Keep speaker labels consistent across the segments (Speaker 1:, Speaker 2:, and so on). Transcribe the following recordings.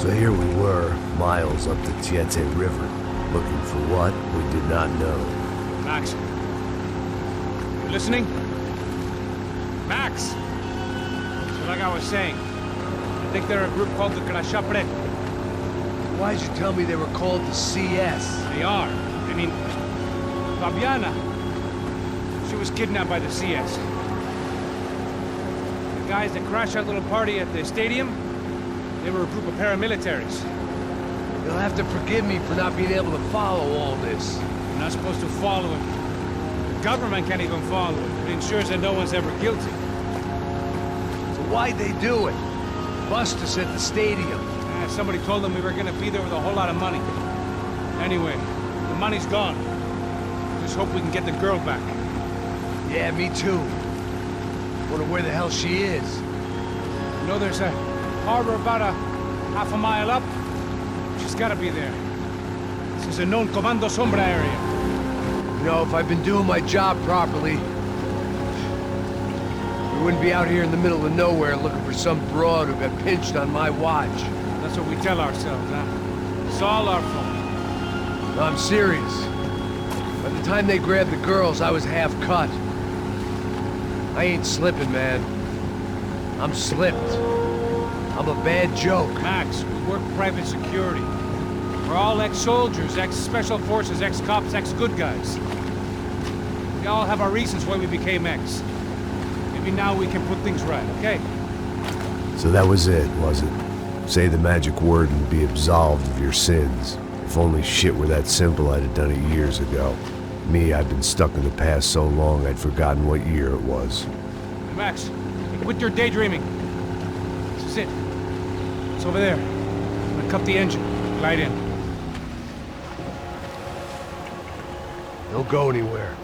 Speaker 1: So here we were, miles up the Tietze River, looking for what we did not know.
Speaker 2: Max. You listening? Max! So like I was saying, I think they're a group called the Krashapret.
Speaker 1: Why'd you tell me they were called the CS?
Speaker 2: They are. I mean, Fabiana. She was kidnapped by the CS. The guys that crashed that little party at the stadium, they were a group of paramilitaries.
Speaker 1: You'll have to forgive me for not being able to follow all this.
Speaker 2: You're not supposed to follow it. The government can't even follow it. It ensures that no one's ever guilty.
Speaker 1: So why'd they do it? Bust us at the stadium.
Speaker 2: Somebody told them we were gonna be there with a whole lot of money. Anyway, the money's gone. Just hope we can get the girl back.
Speaker 1: Yeah, me too. Wonder where the hell she is.
Speaker 2: You know there's a harbor about a half a mile up? She's gotta be there. This is a known Comando Sombra area.
Speaker 1: You know, if I've been doing my job properly, we wouldn't be out here in the middle of nowhere looking for some broad who got pinched on my watch.
Speaker 2: That's what we tell ourselves, huh? It's all our fault.
Speaker 1: No, I'm serious. By the time they grabbed the girls, I was half cut. I ain't slipping, man. I'm slipped. I'm a bad joke.
Speaker 2: Max, we work private security. We're all ex-soldiers, ex-special forces, ex-cops, ex-good guys. We all have our reasons why we became ex. Maybe now we can put things right, okay?
Speaker 1: So that was it, was it? Say the magic word and be absolved of your sins. If only shit were that simple, I'd have done it years ago. Me, I've been stuck in the past so long I'd forgotten what year it was.
Speaker 2: Hey Max, quit your daydreaming. This is it. It's over there. I'm gonna cut the engine. Glide in.
Speaker 1: Don't go anywhere.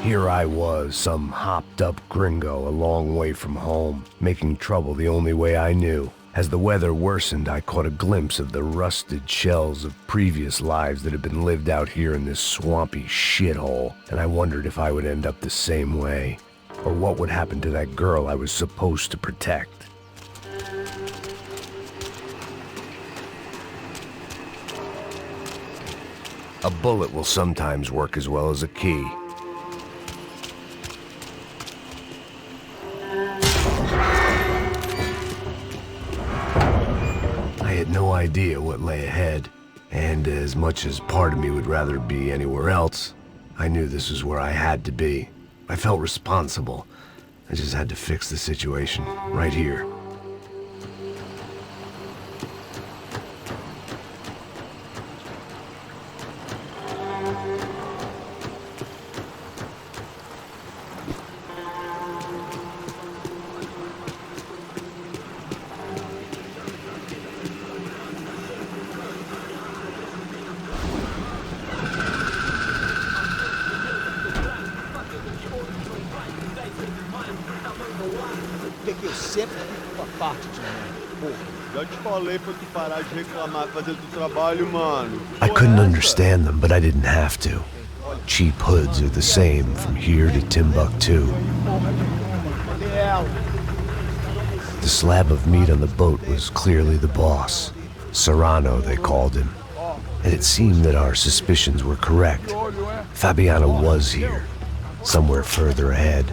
Speaker 1: Here I was, some hopped-up gringo a long way from home, making trouble the only way I knew. As the weather worsened, I caught a glimpse of the rusted shells of previous lives that had been lived out here in this swampy shithole, and I wondered if I would end up the same way, or what would happen to that girl I was supposed to protect. A bullet will sometimes work as well as a key. I had no idea what lay ahead, and as much as part of me would rather be anywhere else, I knew this was where I had to be. I felt responsible. I just had to fix the situation, right here.
Speaker 3: Que eu sempre fico com a parte de mim, porra.
Speaker 4: Já te falei pra tu parar de reclamar e fazer teu trabalho, mano.
Speaker 1: I couldn't understand them, but I didn't have to. Cheap hoods are the same from here to Timbuktu. The slab of meat on the boat was clearly the boss. Serrano, they called him. and it seemed that our suspicions were correct. Fabiana was here, somewhere further ahead.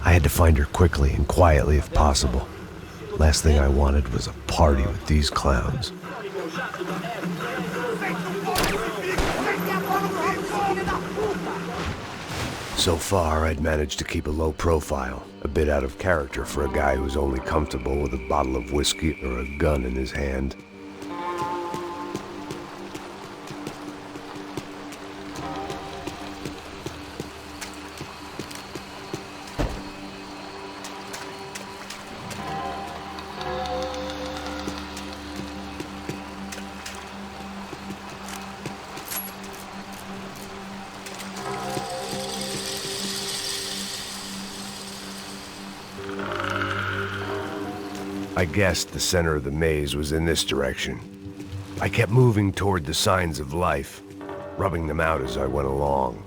Speaker 1: I had to find her quickly and quietly if possible. Last thing I wanted was a party with these clowns. So far, I'd managed to keep a low profile, a bit out of character for a guy who's only comfortable with a bottle of whiskey or a gun in his hand. I guessed the center of the maze was in this direction. I kept moving toward the signs of life, rubbing them out as I went along.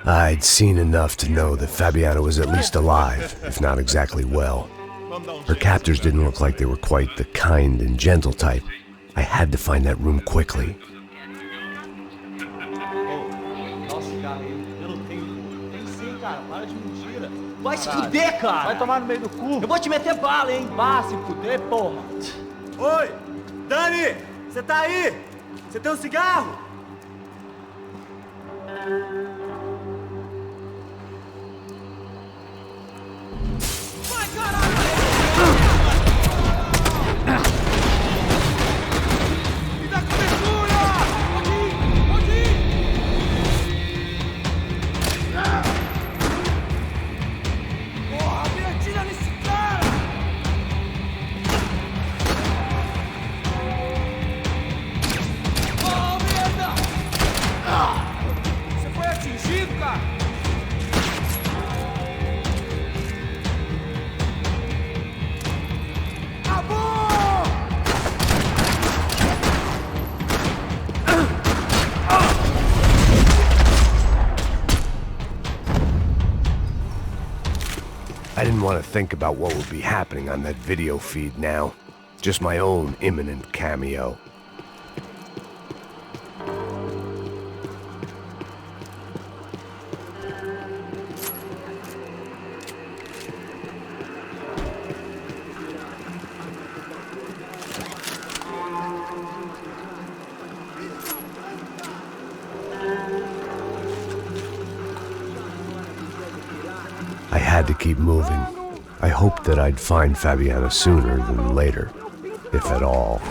Speaker 1: I'd seen enough to know that Fabiana was at least alive, if not exactly well. Her captors didn't look like they were quite the kind and gentle type. I had to find that room quickly.
Speaker 3: Dá o cigarro aí. Eu não tenho. Tem sim, cara. Para de mentira. Vai se fuder, cara. Vai tomar no meio do cu. Eu vou te meter bala, hein. Vá se fuder, porra.
Speaker 5: Oi! Dani! Você tá aí? Você tem um cigarro?
Speaker 1: I didn't want to think about what would be happening on that video feed now. Just my own imminent cameo. I had to keep moving. I hoped that I'd find Fabiana sooner than later, if at all.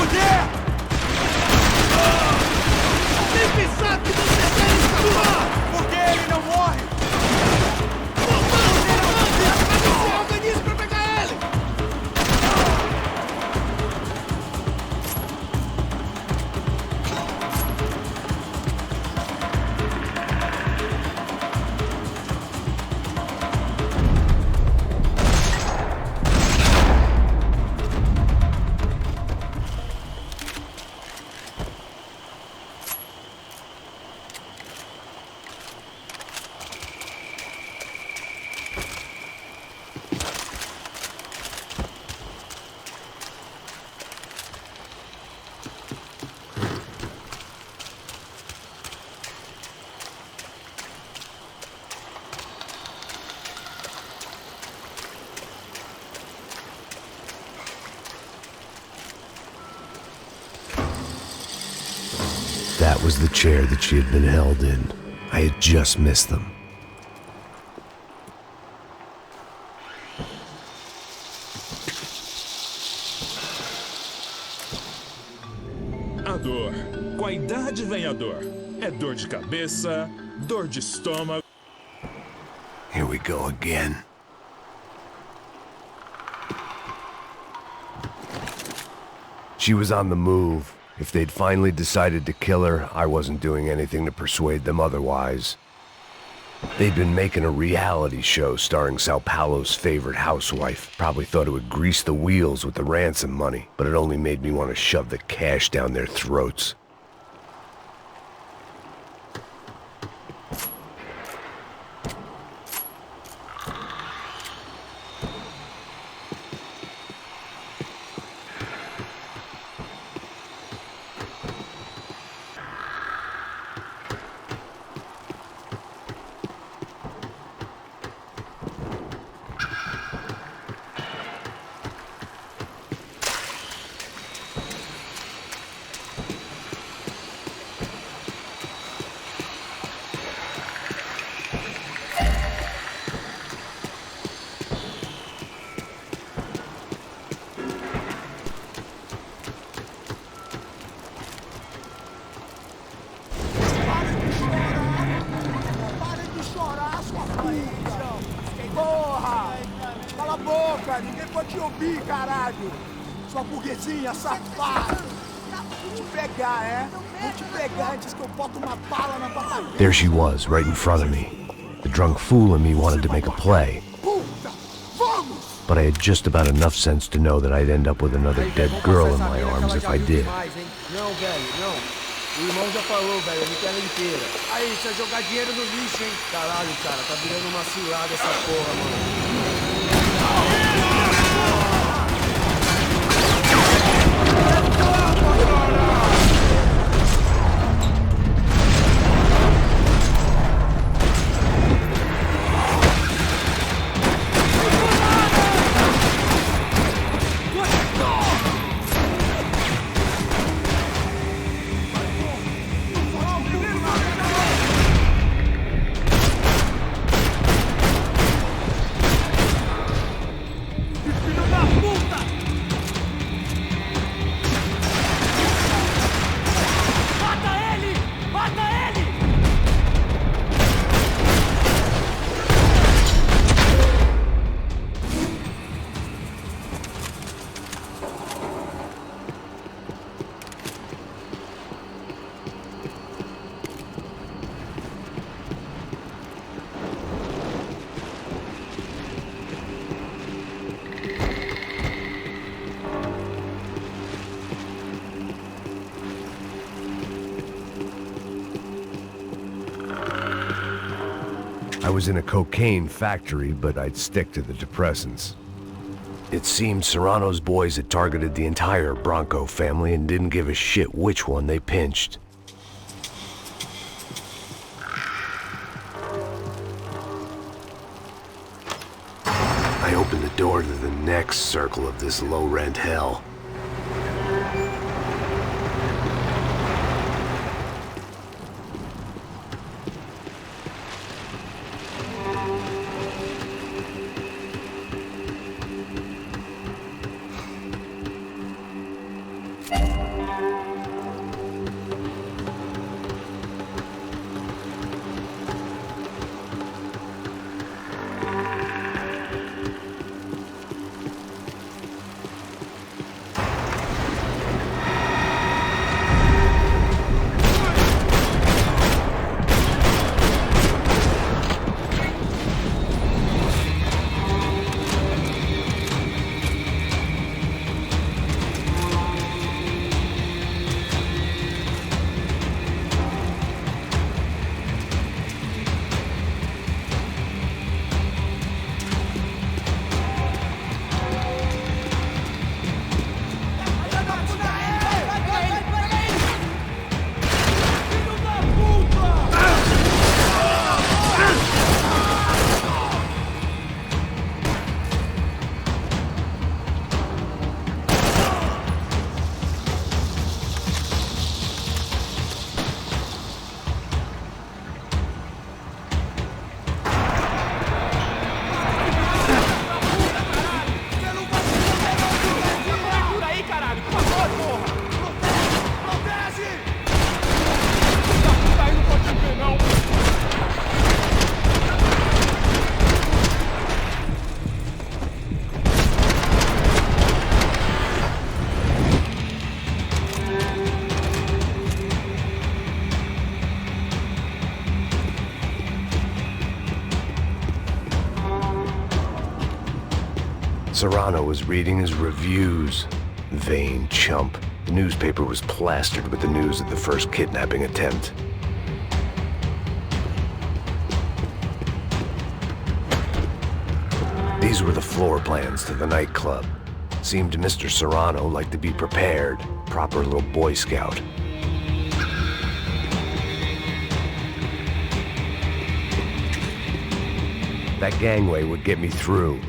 Speaker 5: poder! Nem pensar que você quer escapar! Por que ele não morre? Você organiza pra pegar ele!
Speaker 1: That was the chair that she had been held in. I had just missed them.
Speaker 6: A dor. Com a idade vem a dor. É dor de cabeça, dor de estômago.
Speaker 1: Here we go again. She was on the move. If they'd finally decided to kill her, I wasn't doing anything to persuade them otherwise. They'd been making a reality show starring Sao Paulo's favorite housewife. Probably thought it would grease the wheels with the ransom money, but it only made me want to shove the cash down their throats.
Speaker 5: Ninguém pode te ouvir, caralho! Sua burguesinha safada! Vou te pegar, é? Vou te pegar antes que eu boto uma bala na tua cabeça!
Speaker 1: There she was, right in front of me. The drunk fool in me wanted to make a play.
Speaker 5: Puta! Vamos!
Speaker 1: But I had just about enough sense to know that I'd end up with another dead girl in my arms if I did.
Speaker 3: Não, velho, não. O irmão já falou, velho, ele quer ela inteira. Aí, você vai jogar dinheiro no lixo, hein? Caralho, cara, tá virando uma cilada essa porra, mano.
Speaker 1: I was in a cocaine factory, but I'd stick to the depressants. It seemed Serrano's boys had targeted the entire Bronco family and didn't give a shit which one they pinched. I opened the door to the next circle of this low-rent hell. Serrano was reading his reviews. Vain chump. The newspaper was plastered with the news of the first kidnapping attempt. These were the floor plans to the nightclub. Seemed Mr. Serrano like to be prepared. Proper little Boy Scout. That gangway would get me through.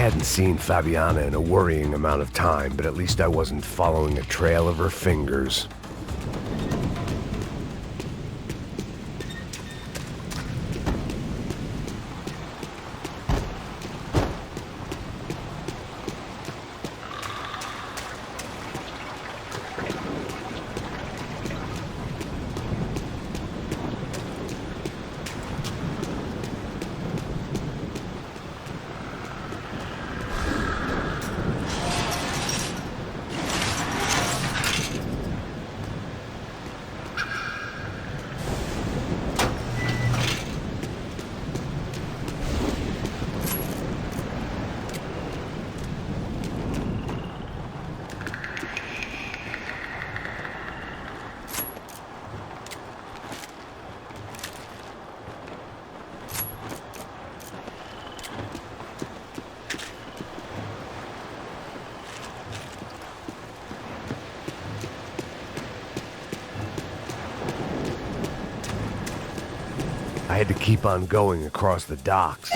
Speaker 1: I hadn't seen Fabiana in a worrying amount of time, but at least I wasn't following a trail of her fingers. I had to keep on going across the docks.